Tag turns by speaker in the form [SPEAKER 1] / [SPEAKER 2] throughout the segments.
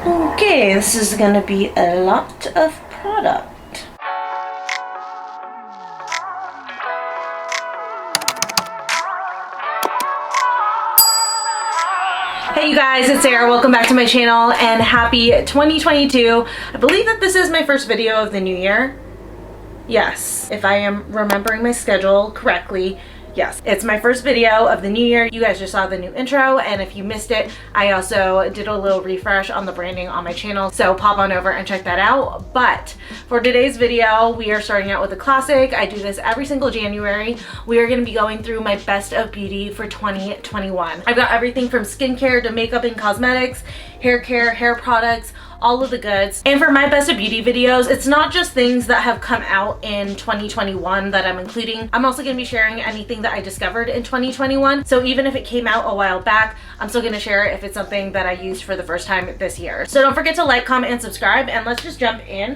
[SPEAKER 1] Okay, this is gonna be a lot of product. Hey you guys, it's Sarah. Welcome back to my channel and happy 2022. I believe that this is my first video of the new year. Yes, if I am remembering my schedule correctly. Yes, it's my first video of the new year. You guys just saw the new intro, and if you missed it, I also did a little refresh on the branding on my channel, so pop on over and check that out. But for today's video, we are starting out with a classic. I do this every single January. We are going to be going through my best of beauty for 2021. I've got everything from skincare to makeup and cosmetics, hair care, hair products, all of the goods. And for my best of beauty videos, it's not just things that have come out in 2021 that I'm including. I'm also going to be sharing anything that I discovered in 2021. So even if it came out a while back, I'm still going to share it if it's something that I used for the first time this year. So don't forget to like, comment, and subscribe, and let's just jump in.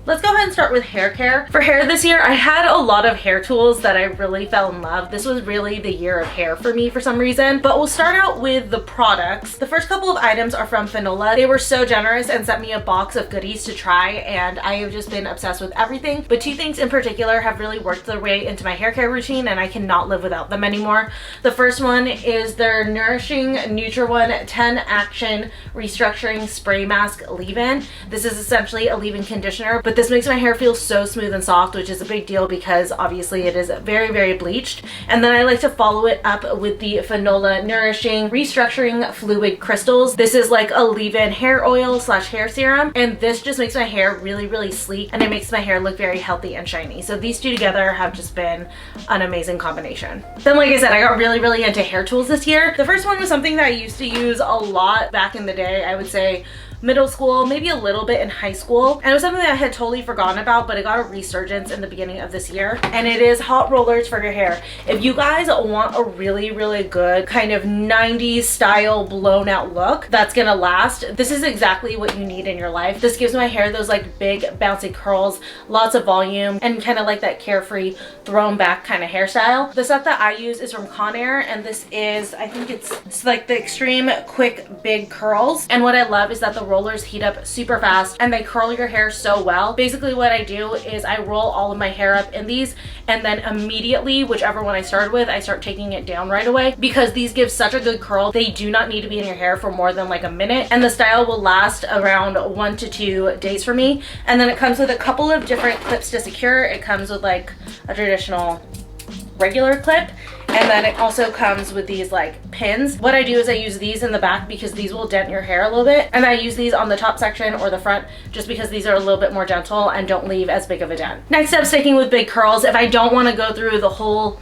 [SPEAKER 1] Let's go ahead and start with hair care. For hair this year, I had a lot of hair tools that I really fell in love. This was really the year of hair for me for some reason, but we'll start out with the products. The first couple of items are from Fenola. They were so generous and sent me a box of goodies to try, and I have just been obsessed with everything, but two things in particular have really worked their way into my hair care routine, and I cannot live without them anymore. The first one is their Nourishing Nutri-One 10 Action Restructuring Spray Mask Leave-In. This is essentially a leave-in conditioner, but this makes my hair feel so smooth and soft, which is a big deal because obviously it is very, very bleached. And then I like to follow it up with the Fenola Nourishing Restructuring Fluid Crystals. This is like a leave-in hair oil slash hair serum, and this just makes my hair really, really sleek, and it makes my hair look very healthy and shiny. So these two together have just been an amazing combination. Then, like I said, I got really, really into hair tools this year. The first one was something that I used to use a lot back in the day. I would say middle school, maybe a little bit in high school, and it was something that I had totally forgotten about, but it got a resurgence in the beginning of this year, and it is hot rollers for your hair. If you guys want a really, really good kind of 90s style blown out look that's gonna last, this is exactly what you need in your life. This gives my hair those like big bouncy curls, lots of volume, and kind of like that carefree thrown back kind of hairstyle. The stuff that I use is from Conair, and this is, I think it's like the Extreme Quick Big Curls, and what I love is that the rollers heat up super fast and they curl your hair so well. Basically what I do is I roll all of my hair up in these, and then immediately, whichever one I started with, I start taking it down right away because these give such a good curl. They do not need to be in your hair for more than like a minute, and the style will last around 1 to 2 days for me. And then it comes with a couple of different clips to secure. It comes with like a traditional regular clip, and then it also comes with these like pins. What I do is I use these in the back because these will dent your hair a little bit, and I use these on the top section or the front just because these are a little bit more gentle and don't leave as big of a dent. Next up, sticking with big curls, if I don't want to go through the whole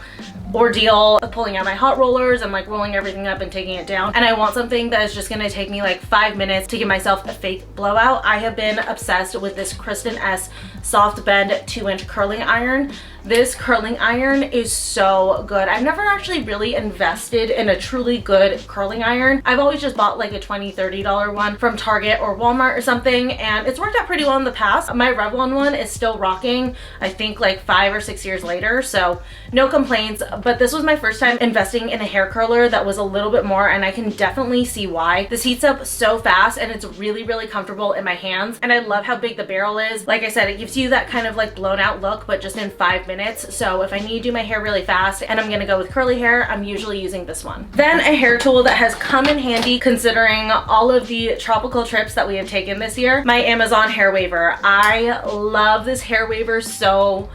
[SPEAKER 1] ordeal of pulling out my hot rollers and like rolling everything up and taking it down, and I want something that is just gonna take me like 5 minutes to give myself a fake blowout, I have been obsessed with this Kristen S Soft Bend 2-inch curling iron. This curling iron is so good. I've never actually really invested in a truly good curling iron. I've always just bought like a $20, $30 one from Target or Walmart or something, and it's worked out pretty well in the past. My Revlon one is still rocking, I think like 5 or 6 years later, so no complaints. But this was my first time investing in a hair curler that was a little bit more, and I can definitely see why. This heats up so fast and it's really, really comfortable in my hands, and I love how big the barrel is. Like I said, it gives you that kind of like blown out look, but just in 5 minutes. So if I need to do my hair really fast and I'm gonna go with curly hair, I'm usually using this one. Then a hair tool that has come in handy considering all of the tropical trips that we have taken this year, my Amazon hair waiver. I love this hair waiver so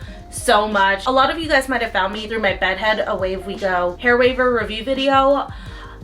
[SPEAKER 1] much. A lot of you guys might have found me through my Bedhead Away We Go hair waiver review video.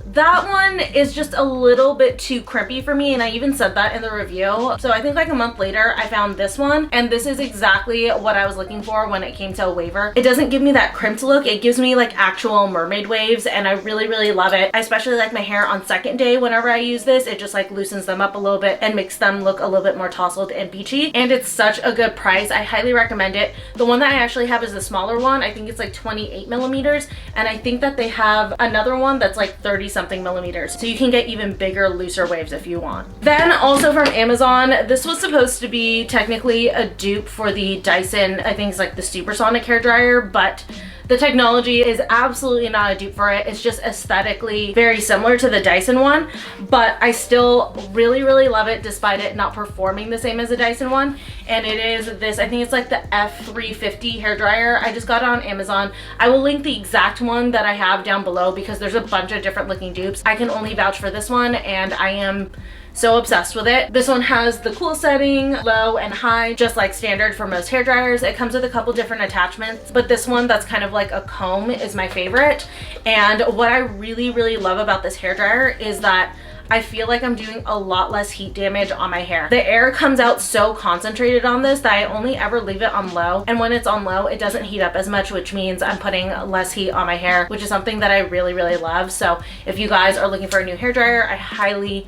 [SPEAKER 1] That one is just a little bit too crimpy for me, and I even said that in the review. So I think like a month later I found this one, and this is exactly what I was looking for when it came to a waiver. It doesn't give me that crimped look, it gives me like actual mermaid waves, and I really, really love it. I especially like my hair on second day whenever I use this. It just like loosens them up a little bit and makes them look a little bit more tousled and beachy, and it's such a good price. I highly recommend it. The one that I actually have is the smaller one. I think it's like 28 millimeters, and I think that they have another one that's like 30 something millimeters, so you can get even bigger, looser waves if you want. Then also from Amazon, this was supposed to be technically a dupe for the Dyson, I think it's like the Supersonic hair dryer, but The technology is absolutely not a dupe for it. It's just aesthetically very similar to the Dyson one, but I still really, really love it despite it not performing the same as the Dyson one. And it is this, I think it's like the F350 hairdryer. I just got it on Amazon. I will link the exact one that I have down below because there's a bunch of different looking dupes. I can only vouch for this one and I am so obsessed with it. This one has the cool setting, low and high, just like standard for most hair dryers. It comes with a couple different attachments, but this one that's kind of like a comb is my favorite. And what I really, really love about this hair dryer is that I feel like I'm doing a lot less heat damage on my hair. The air comes out so concentrated on this that I only ever leave it on low, and when it's on low it doesn't heat up as much, which means I'm putting less heat on my hair, which is something that I really, really love. So if you guys are looking for a new hair dryer, I highly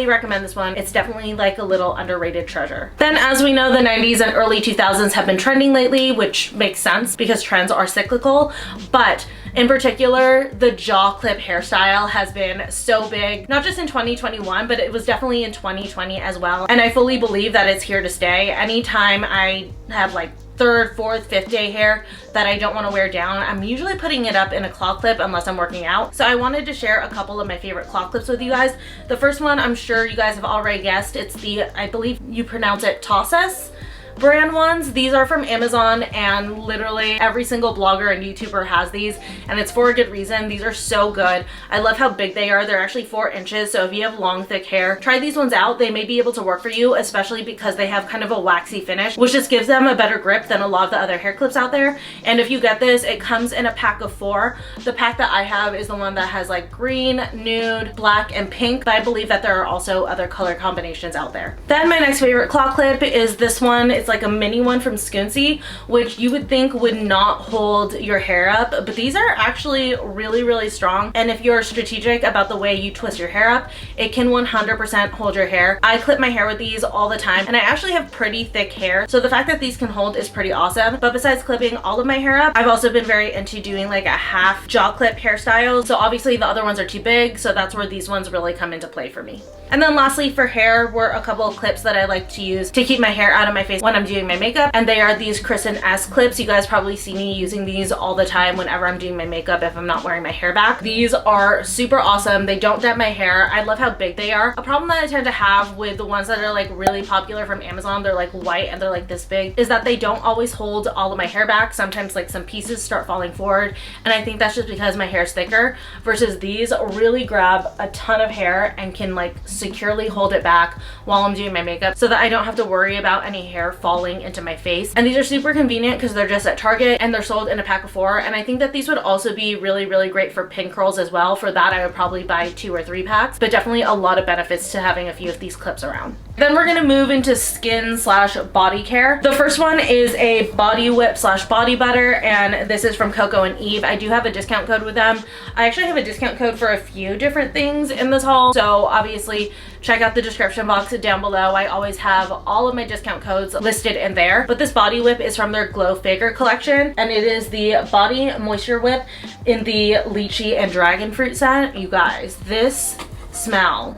[SPEAKER 1] recommend this one. It's definitely like a little underrated treasure. Then, as we know, the 90s and early 2000s have been trending lately, which makes sense because trends are cyclical, but in particular, the jaw clip hairstyle has been so big, not just in 2021, but it was definitely in 2020 as well. And I fully believe that it's here to stay. Anytime I have like third, fourth, fifth day hair that I don't want to wear down, I'm usually putting it up in a claw clip unless I'm working out. So I wanted to share a couple of my favorite claw clips with you guys. The first one, I'm sure you guys have already guessed. It's the, I believe you pronounce it Tosses brand ones. These are from Amazon and literally every single blogger and YouTuber has these, and it's for a good reason. These are so good. I love how big they are. They're actually 4 inches, so if you have long thick hair, try these ones out. They may be able to work for you, especially because they have kind of a waxy finish, which just gives them a better grip than a lot of the other hair clips out there. And if you get this, it comes in a pack of 4. The pack that I have is the one that has like green, nude, black, and pink, but I believe that there are also other color combinations out there. Then my next favorite claw clip is this one. It's like a mini one from Scoonsy, which you would think would not hold your hair up, but these are actually really, really strong. And if you're strategic about the way you twist your hair up, it can 100% hold your hair. I clip my hair with these all the time, and I actually have pretty thick hair, so the fact that these can hold is pretty awesome. But besides clipping all of my hair up, I've also been very into doing like a half jaw clip hairstyle. So obviously the other ones are too big, so that's where these ones really come into play for me. And then lastly, for hair were a couple of clips that I like to use to keep my hair out of my face when I'm doing my makeup, and they are these Kristen S clips. You guys probably see me using these all the time whenever I'm doing my makeup if I'm not wearing my hair back. These are super awesome. They don't dent my hair. I love how big they are. A problem that I tend to have with the ones that are like really popular from Amazon, they're like white and they're like this big, is that they don't always hold all of my hair back. Sometimes like some pieces start falling forward, and I think that's just because my hair is thicker, versus these really grab a ton of hair and can like securely hold it back while I'm doing my makeup so that I don't have to worry about any hair falling into my face. And these are super convenient because they're just at Target and they're sold in a pack of 4. And I think that these would also be really, really great for pin curls as well. For that, I would probably buy 2 or 3 packs, but definitely a lot of benefits to having a few of these clips around. Then we're gonna move into skin slash body care. The first one is a body whip slash body butter, and this is from Coco and Eve. I do have a discount code with them. I actually have a discount code for a few different things in this haul, so obviously check out the description box down below. I always have all of my discount codes listed in there. But this body whip is from their Glow Faker collection, and it is the body moisture whip in the lychee and dragon fruit scent. You guys, this smell,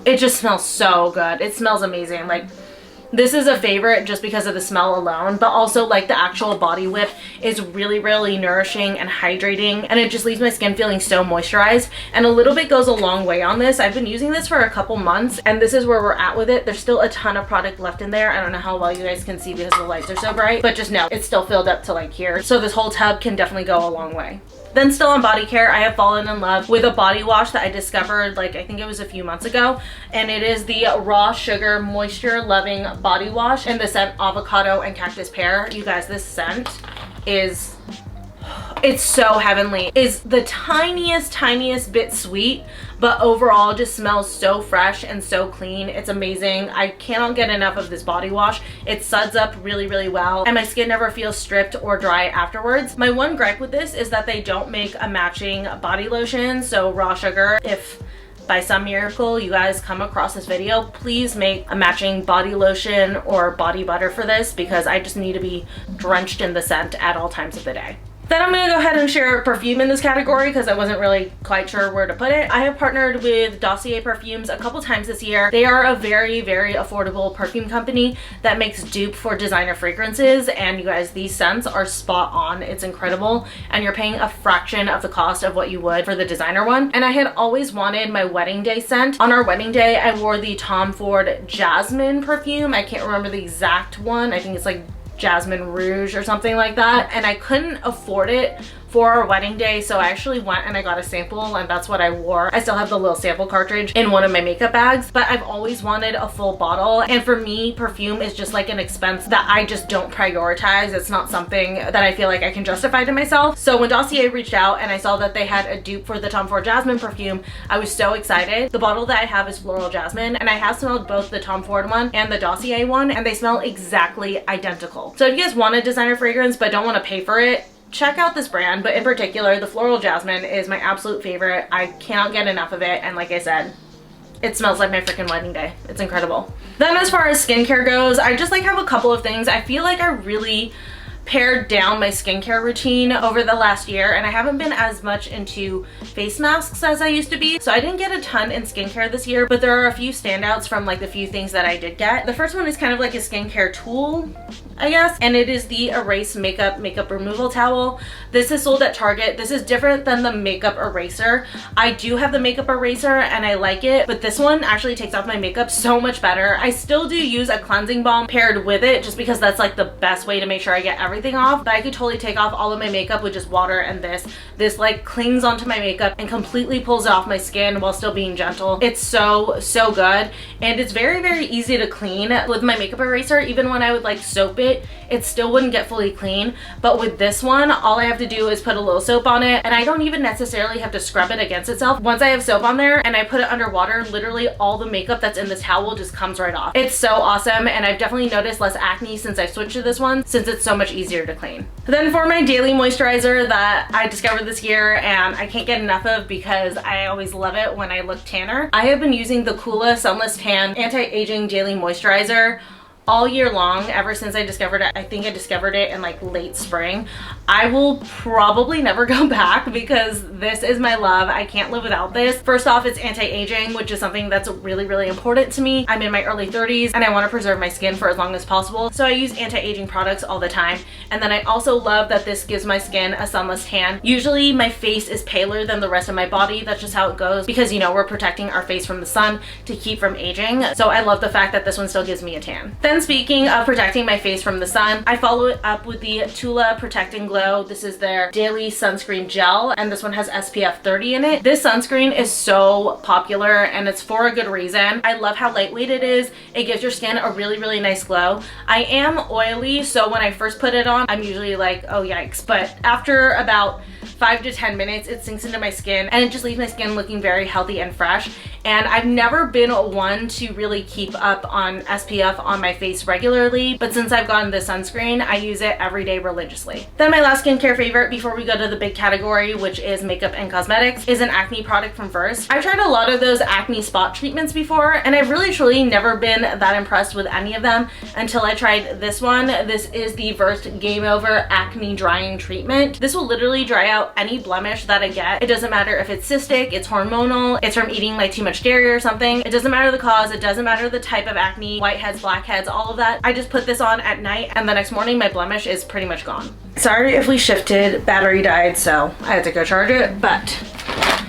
[SPEAKER 1] it just smells so good. It smells amazing. Like, this is a favorite just because of the smell alone, but also like the actual body whip is really, really nourishing and hydrating, and it just leaves my skin feeling so moisturized, and a little bit goes a long way on this. I've been using this for a couple months, and this is where we're at with it. There's still a ton of product left in there. I don't know how well you guys can see because the lights are so bright, but just know it's still filled up to like here, so this whole tub can definitely go a long way. Then still on body care, I have fallen in love with a body wash that I discovered like I think it was a few months ago, and it is the Raw Sugar Moisture Loving Body Wash in the scent Avocado and Cactus Pear. You guys, this scent is, it's so heavenly. It's the tiniest bit sweet, but overall just smells so fresh and so clean. It's amazing. I cannot get enough of this body wash. It suds up really, really well, and my skin never feels stripped or dry afterwards. My one gripe with this is that they don't make a matching body lotion. So Raw Sugar, if by some miracle you guys come across this video, please make a matching body lotion or body butter for this, because I just need to be drenched in the scent at all times of the day. Then I'm gonna go ahead and share Perfume in this category because I wasn't really quite sure where to put it. I have partnered with Dossier Perfumes a couple times this year. They are a very, very affordable perfume company that makes dupe for designer fragrances, and you guys, these scents are spot on. It's incredible, and you're paying a fraction of the cost of what you would for the designer one. And I had always wanted my wedding day scent. On our wedding day, I wore the Tom Ford Jasmine perfume. I can't remember the exact one. I think it's like Jasmine Rouge or something like that, and I couldn't afford it for our wedding day, so I actually went and I got a sample, and that's what I wore. I still have the little sample cartridge in one of my makeup bags, but I've always wanted a full bottle, and for me, perfume is just like an expense that I just don't prioritize. It's not something that I feel like I can justify to myself. So when Dossier reached out and I saw that they had a dupe for the Tom Ford Jasmine perfume, I was so excited. The bottle that I have is Floral Jasmine, and I have smelled both the Tom Ford one and the Dossier one, and they smell exactly identical. So if you guys want a designer fragrance but don't want to pay for it, check out this brand, but in particular the Floral Jasmine is my absolute favorite. I cannot get enough of it, and like I said, it smells like my freaking wedding day. It's incredible. Then as far as skincare goes, I just like have a couple of things. I feel like I really pared down my skincare routine over the last year, and I haven't been as much into face masks as I used to be, so I didn't get a ton in skincare this year, but there are a few standouts from like the few things that I did get. The first one is kind of like a skincare tool, I guess, and it is the Erase makeup removal towel. This is sold at Target. This is different than the makeup eraser. I do have the makeup eraser and I like it, but this one actually takes off my makeup so much better. I still do use a cleansing balm paired with it just because that's like the best way to make sure I get everything off, but I could totally take off all of my makeup with just water, and this like clings onto my makeup and completely pulls it off my skin while still being gentle. It's so good, and it's very, very easy to clean. With my makeup eraser, even when I would like soap it still wouldn't get fully clean, but with this one, all I have to do is put a little soap on it, and I don't even necessarily have to scrub it against itself. Once I have soap on there and I put it under water, literally all the makeup that's in this towel just comes right off. It's so awesome, and I've definitely noticed less acne since I switched to this one, since it's so much easier to clean. Then for my daily moisturizer that I discovered this year and I can't get enough of because I always love it when I look tanner, I have been using the Coola Sunless Tan Anti-Aging Daily Moisturizer all year long, ever since I discovered it. I think I discovered it in like late spring. I will probably never go back because this is my love. I can't live without this. First off, it's anti-aging, which is something that's really, really important to me. I'm in my early 30s and I want to preserve my skin for as long as possible, so I use anti-aging products all the time. And then I also love that this gives my skin a sunless tan. Usually my face is paler than the rest of my body. That's just how it goes because, you know, we're protecting our face from the sun to keep from aging. So I love the fact that this one still gives me a tan. Then speaking of protecting my face from the sun, I follow it up with the Tula Protect and Glow. This is their daily sunscreen gel, and this one has SPF 30 in it. This sunscreen is so popular, and it's for a good reason. I love how lightweight it is. It gives your skin a really, really nice glow. I am oily, so when I first put it on, I'm usually like, oh yikes, but after about 5 to 10 minutes, it sinks into my skin and it just leaves my skin looking very healthy and fresh. And I've never been one to really keep up on SPF on my face regularly, but since I've gotten this sunscreen, I use it every day religiously. Then my last skincare favorite before we go to the big category, which is makeup and cosmetics, is an acne product from Versed. I've tried a lot of those acne spot treatments before, and I've really truly never been that impressed with any of them until I tried this one. This is the Versed Game Over Acne Drying Treatment. This will literally dry out any blemish that I get. It doesn't matter if it's cystic, it's hormonal, it's from eating like too much dairy or something. It doesn't matter the cause, it doesn't matter the type of acne, whiteheads, blackheads, all of that. I just put this on at night and the next morning my blemish is pretty much gone. Sorry if we shifted, battery died, so I had to go charge it, but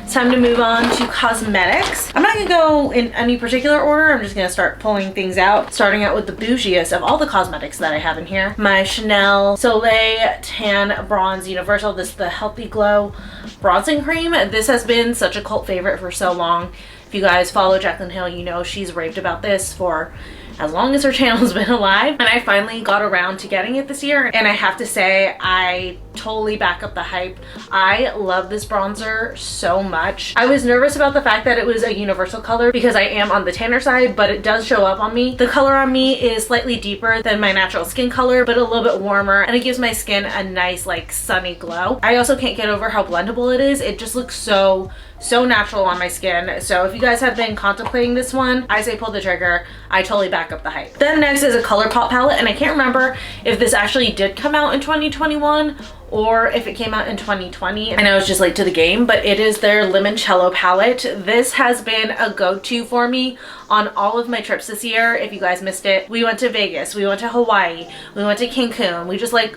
[SPEAKER 1] it's time to move on to cosmetics. I'm not gonna go in any particular order. I'm just gonna start pulling things out, starting out with the bougiest of all the cosmetics that I have in here. My Chanel Soleil Tan Bronze Universal. This is the Healthy Glow Bronzing Cream. This has been such a cult favorite for so long. If you guys follow Jaclyn Hill, you know she's raved about this for as long as her channel's been alive, and I finally got around to getting it this year, and I have to say I totally back up the hype. I love this bronzer so much. I was nervous about the fact that it was a universal color because I am on the tanner side, but it does show up on me. The color on me is slightly deeper than my natural skin color, but a little bit warmer, and it gives my skin a nice like sunny glow. I also can't get over how blendable it is. It just looks so natural on my skin. So if you guys have been contemplating this one, I say pull the trigger. I totally back up the hype. Then next is a Colourpop palette, and I can't remember if this actually did come out in 2021 or if it came out in 2020 and I was just late to the game, but it is their Limoncello palette. This has been a go-to for me on all of my trips this year. If you guys missed it, we went to Vegas, we went to Hawaii, we went to Cancun,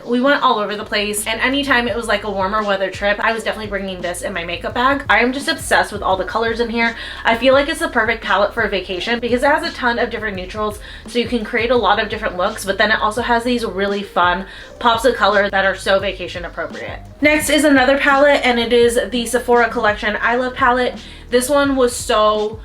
[SPEAKER 1] we went all over the place, and anytime it was like a warmer weather trip, I was definitely bringing this in my makeup bag. I am just obsessed with all the colors in here. I feel like it's the perfect palette for a vacation because it has a ton of different neutrals, so you can create a lot of different looks, but then it also has these really fun pops of color that are so vacation appropriate. Next is another palette, and it is the Sephora collection I Love palette. This one was so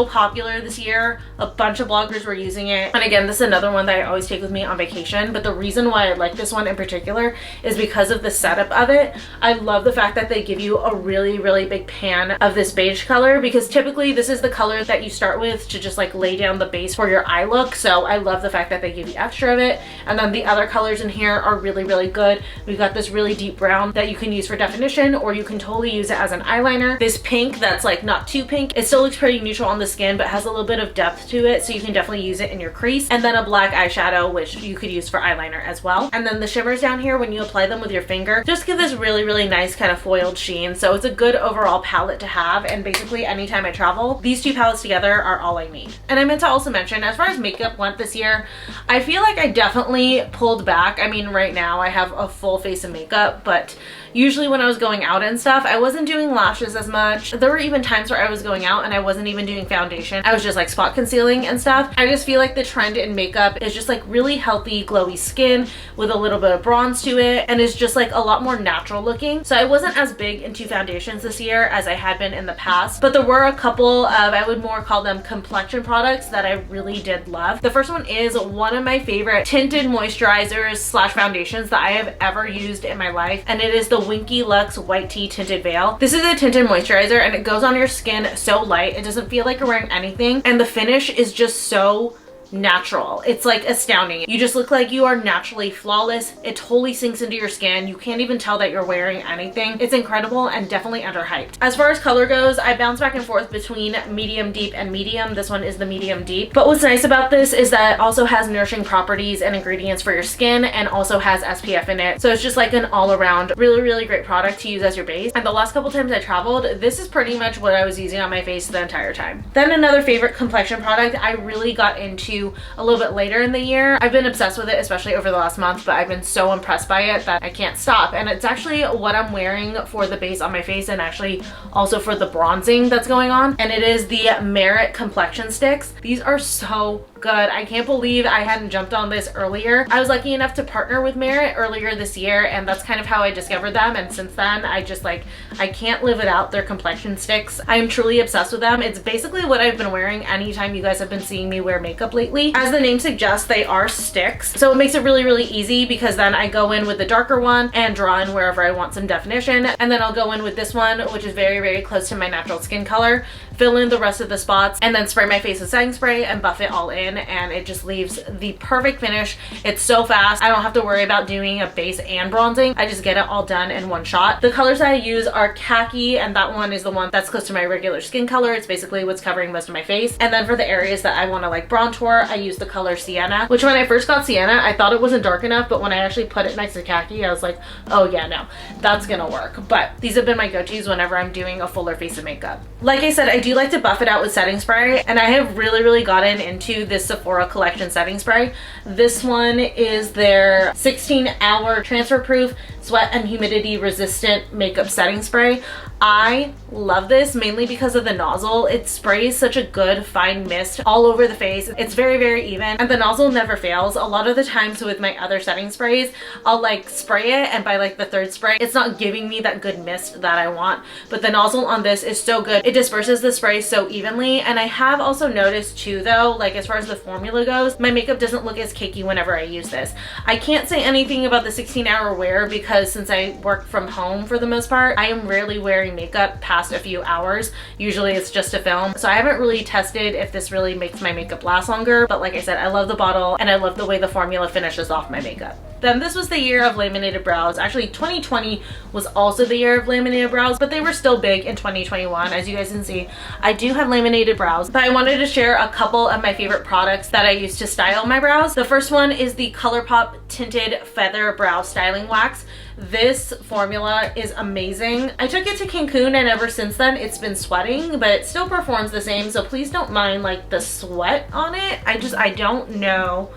[SPEAKER 1] popular this year. A bunch of bloggers were using it, and again, this is another one that I always take with me on vacation. But the reason why I like this one in particular is because of the setup of it. I love the fact that they give you a really big pan of this beige color, because typically this is the color that you start with to just like lay down the base for your eye look. So I love the fact that they give you extra of it, and then the other colors in here are really good. We've got this really deep brown that you can use for definition, or you can totally use it as an eyeliner. This pink that's like not too pink, it still looks pretty neutral on the skin but has a little bit of depth to it, so you can definitely use it in your crease. And then a black eyeshadow, which you could use for eyeliner as well. And then the shimmers down here, when you apply them with your finger, just give this really nice kind of foiled sheen. So it's a good overall palette to have, and basically anytime I travel, these two palettes together are all I need. And I meant to also mention, as far as makeup went this year, I feel like I definitely pulled back. I mean, right now I have a full face of makeup, but usually when I was going out and stuff, I wasn't doing lashes as much. There were even times where I was going out and I wasn't even doing foundation. I was just like spot concealing and stuff. I just feel like the trend in makeup is just like really healthy, glowy skin with a little bit of bronze to it, and is just like a lot more natural looking. So I wasn't as big into foundations this year as I had been in the past, but there were a couple of, I would more call them complexion products, that I really did love. The first one is one of my favorite tinted moisturizers slash foundations that I have ever used in my life, and it is the Winky Luxe White Tea Tinted Veil. This is a tinted moisturizer, and it goes on your skin so light. It doesn't feel like you're wearing anything, and the finish is just so natural. It's like astounding. You just look like you are naturally flawless. It totally sinks into your skin. You can't even tell that you're wearing anything. It's incredible and definitely underhyped. As far as color goes, I bounce back and forth between medium deep and medium. This one is the medium deep. But what's nice about this is that it also has nourishing properties and ingredients for your skin, and also has SPF in it. So it's just like an all-around really great product to use as your base. And the last couple times I traveled, this is pretty much what I was using on my face the entire time. Then another favorite complexion product I really got into a little bit later in the year. I've been obsessed with it, especially over the last month, but I've been so impressed by it that I can't stop. And it's actually what I'm wearing for the base on my face, and actually also for the bronzing that's going on. And it is the Merit complexion sticks. These are so good. I can't believe I hadn't jumped on this earlier. I was lucky enough to partner with Merit earlier this year, and that's kind of how I discovered them. And since then, I just like, I can't live without their complexion sticks. I'm truly obsessed with them. It's basically what I've been wearing anytime you guys have been seeing me wear makeup lately. As the name suggests, they are sticks, so it makes it really easy, because then I go in with the darker one and draw in wherever I want some definition, and then I'll go in with this one, which is very close to my natural skin color, fill in the rest of the spots, and then spray my face with setting spray and buff it all in, and it just leaves the perfect finish. It's so fast. I don't have to worry about doing a base and bronzing. I just get it all done in one shot. The colors that I use are khaki, and that one is the one that's close to my regular skin color. It's basically what's covering most of my face. And then for the areas that I want to like bronzer, I use the color Sienna, which when I first got Sienna, I thought it wasn't dark enough, but when I actually put it next to khaki, I was like, oh yeah, no, that's gonna work. But these have been my go-tos whenever I'm doing a fuller face of makeup. Like I said, I do like to buff it out with setting spray, and I have really gotten into this Sephora collection setting spray. This one is their 16-hour transfer proof, sweat and humidity resistant makeup setting spray. I love this mainly because of the nozzle. It sprays such a good fine mist all over the face. It's very even, and the nozzle never fails. A lot of the times with my other setting sprays, I'll like spray it, and by like the third spray, it's not giving me that good mist that I want. But the nozzle on this is so good. It disperses the spray so evenly. And I have also noticed too though, like as far as the formula goes, my makeup doesn't look as cakey whenever I use this. I can't say anything about the 16-hour wear, because since I work from home for the most part, I am rarely wearing makeup past a few hours. Usually it's just to film. So I haven't really tested if this really makes my makeup last longer, but like I said, I love the bottle and I love the way the formula finishes off my makeup. Then this was the year of laminated brows. Actually, 2020 was also the year of laminated brows, but they were still big in 2021. As you guys can see, I do have laminated brows, but I wanted to share a couple of my favorite products that I use to style my brows. The first one is the Colourpop Tinted Feather Brow Styling Wax. This formula is amazing. I took it to Cancun and ever since then it's been sweating, but it still performs the same, so please don't mind like the sweat on it. I don't know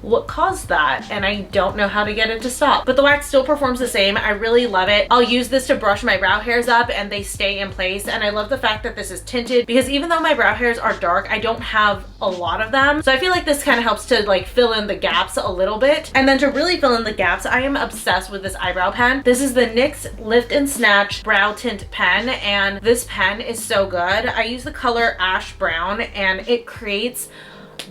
[SPEAKER 1] what caused that, and I don't know how to get it to stop, but the wax still performs the same. I really love it. I'll use this to brush my brow hairs up and they stay in place, and I love the fact that this is tinted because even though my brow hairs are dark, I don't have a lot of them, so I feel like this kind of helps to like fill in the gaps a little bit. And then to really fill in the gaps, I am obsessed with this eyebrow pen. This is the NYX Lift and Snatch Brow Tint pen, and this pen is so good. I use the color Ash Brown, and it creates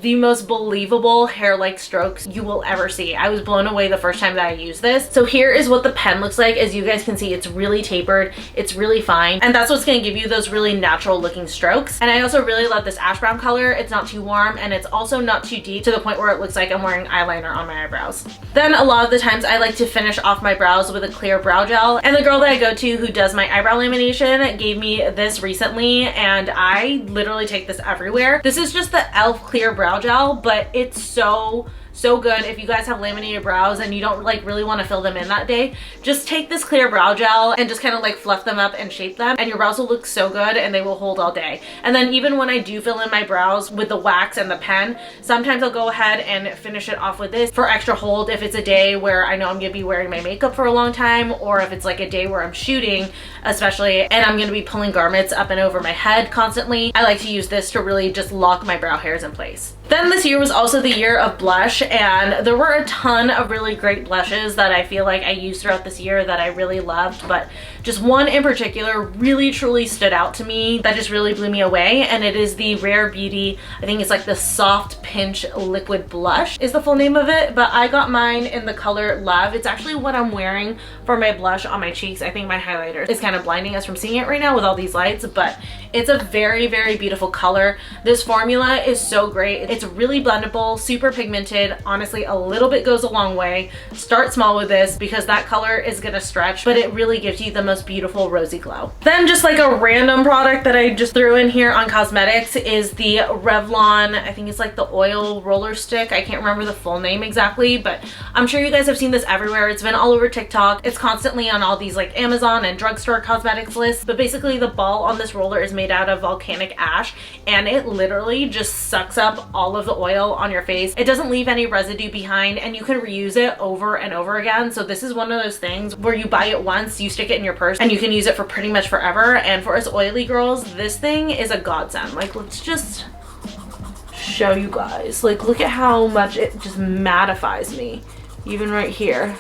[SPEAKER 1] the most believable hair-like strokes you will ever see. I was blown away the first time that I used this. So here is what the pen looks like. As you guys can see, it's really tapered, it's really fine, and that's what's going to give you those really natural looking strokes. And I also really love this ash brown color. It's not too warm and it's also not too deep to the point where it looks like I'm wearing eyeliner on my eyebrows. Then a lot of the times I like to finish off my brows with a clear brow gel, and the girl that I go to who does my eyebrow lamination gave me this recently, and I literally take this everywhere. This is just the e.l.f. clear brow gel, but it's so good if you guys have laminated brows and you don't like really want to fill them in that day. Just take this clear brow gel and just kind of like fluff them up and shape them, and your brows will look so good and they will hold all day. And then even when I do fill in my brows with the wax and the pen, sometimes I'll go ahead and finish it off with this for extra hold if it's a day where I know I'm gonna be wearing my makeup for a long time, or if it's like a day where I'm shooting especially and I'm gonna be pulling garments up and over my head constantly. I like to use this to really just lock my brow hairs in place. Then this year was also the year of blush, and there were a ton of really great blushes that I feel like I used throughout this year that I really loved, but just one in particular really truly stood out to me that just really blew me away, and it is the Rare Beauty, I think it's like the Soft Pinch Liquid Blush is the full name of it, but I got mine in the color Love. It's actually what I'm wearing for my blush on my cheeks. I think my highlighter is kind of blinding us from seeing it right now with all these lights, but it's a very, very beautiful color. This formula is so great. It's really blendable, super pigmented. Honestly, a little bit goes a long way. Start small with this because that color is gonna stretch, but it really gives you the most beautiful rosy glow. Then just like a random product that I just threw in here on cosmetics is the Revlon, I think it's like the oil roller stick. I can't remember the full name exactly, but I'm sure you guys have seen this everywhere. It's been all over TikTok. It's constantly on all these like Amazon and drugstore cosmetics lists, but basically the ball on this roller is made out of volcanic ash, and it literally just sucks up all of the oil on your face. It doesn't leave any residue behind, and you can reuse it over and over again. So this is one of those things where you buy it once, you stick it in your purse, and you can use it for pretty much forever. And for us oily girls, this thing is a godsend. Like, let's just show you guys. Like, look at how much it just mattifies me, even right here.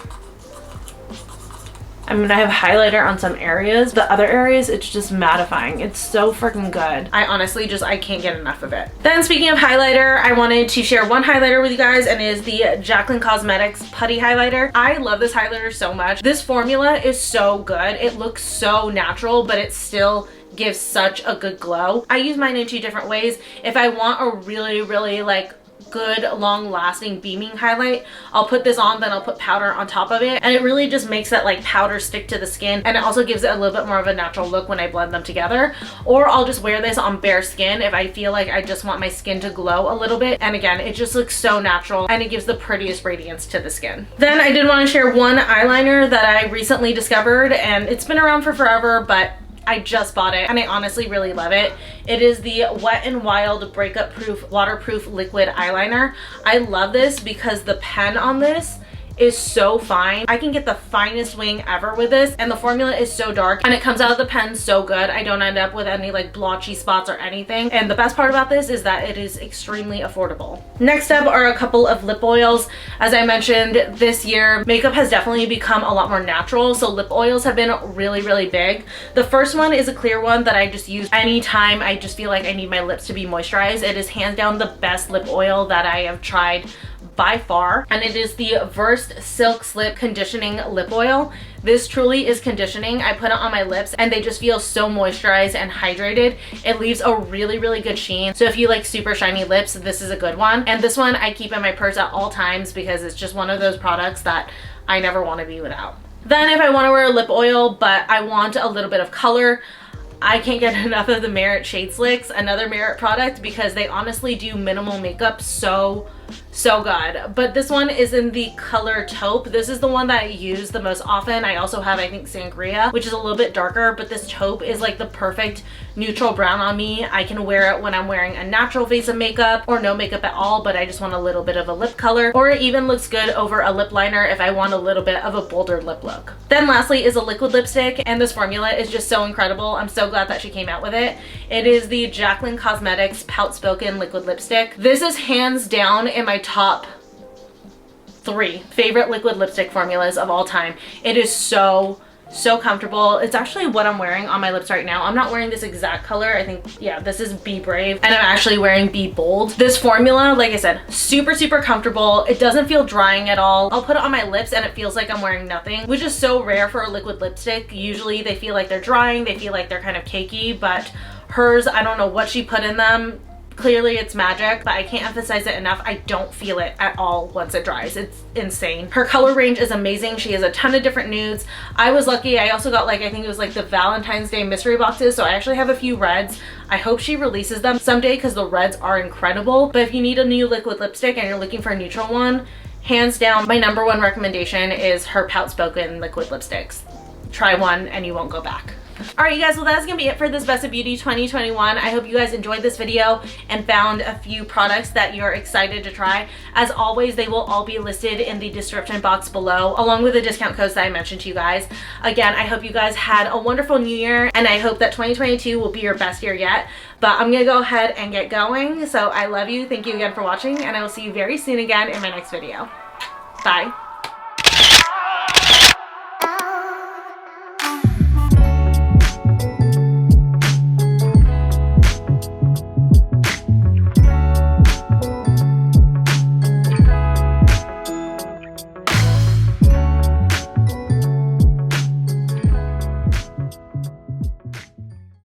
[SPEAKER 1] I mean, I have highlighter on some areas. The other areas, it's just mattifying. It's so freaking good. I honestly just, I can't get enough of it. Then speaking of highlighter, I wanted to share one highlighter with you guys, and it is the Jaclyn Cosmetics Putty Highlighter. I love this highlighter so much. This formula is so good. It looks so natural, but it still gives such a good glow. I use mine in two different ways. If I want a really, really like good long-lasting beaming highlight, I'll put this on, then I'll put powder on top of it, and it really just makes that like powder stick to the skin, and it also gives it a little bit more of a natural look when I blend them together. Or I'll just wear this on bare skin if I feel like I just want my skin to glow a little bit, and again, it just looks so natural and it gives the prettiest radiance to the skin. Then I did want to share one eyeliner that I recently discovered, and it's been around for forever, but I just bought it and I honestly really love it. It is the Wet n Wild Breakup Proof Waterproof Liquid Eyeliner. I love this because the pen on this is so fine. I can get the finest wing ever with this, and the formula is so dark and it comes out of the pen so good. I don't end up with any like blotchy spots or anything, and the best part about this is that it is extremely affordable. Next up are a couple of lip oils. As I mentioned, this year makeup has definitely become a lot more natural, so lip oils have been really, really big. The first one is a clear one that I just use anytime I just feel like I need my lips to be moisturized. It is hands down the best lip oil that I have tried by far, and it is the Versed Silk Slip Conditioning Lip Oil. This truly is conditioning. I put it on my lips and they just feel so moisturized and hydrated. It leaves a really, really good sheen. So if you like super shiny lips, this is a good one. And this one I keep in my purse at all times because it's just one of those products that I never want to be without. Then if I want to wear a lip oil, but I want a little bit of color, I can't get enough of the Merit Shade Slicks, another Merit product, because they honestly do minimal makeup so good. But this one is in the color taupe. This is the one that I use the most often. I also have, I think, Sangria, which is a little bit darker, but this taupe is like the perfect neutral brown on me. I can wear it when I'm wearing a natural face of makeup or no makeup at all, but I just want a little bit of a lip color, or it even looks good over a lip liner if I want a little bit of a bolder lip look. Then lastly is a liquid lipstick, and this formula is just so incredible. I'm so glad that she came out with it. It is the Jaclyn Cosmetics Pout Spoken Liquid Lipstick. This is hands down in my top 3 favorite liquid lipstick formulas of all time. It is so comfortable. It's actually what I'm wearing on my lips right now. I'm not wearing this exact color. I think, yeah, this is Be Brave, and I'm actually wearing Be Bold. This formula, like I said, super comfortable. It doesn't feel drying at all. I'll put it on my lips and it feels like I'm wearing nothing, which is so rare for a liquid lipstick. Usually they feel like they're drying, they feel like they're kind of cakey, but hers, I don't know what she put in them. Clearly it's magic, but I can't emphasize it enough. I don't feel it at all once it dries. It's insane. Her color range is amazing. She has a ton of different nudes. I was lucky. I also got, like, I think it was like the Valentine's Day mystery boxes, so I actually have a few reds. I hope she releases them someday because the reds are incredible. But if you need a new liquid lipstick and you're looking for a neutral one, hands down, my #1 recommendation is her Pout Spoken liquid lipsticks. Try one and you won't go back. Alright you guys, well that's gonna be it for this Best of Beauty 2021. I hope you guys enjoyed this video and found a few products that you're excited to try. As always, they will all be listed in the description box below, along with the discount codes that I mentioned to you guys. Again, I hope you guys had a wonderful new year, and I hope that 2022 will be your best year yet. But I'm gonna go ahead and get going. So I love you, thank you again for watching, and I will see you very soon again in my next video. Bye.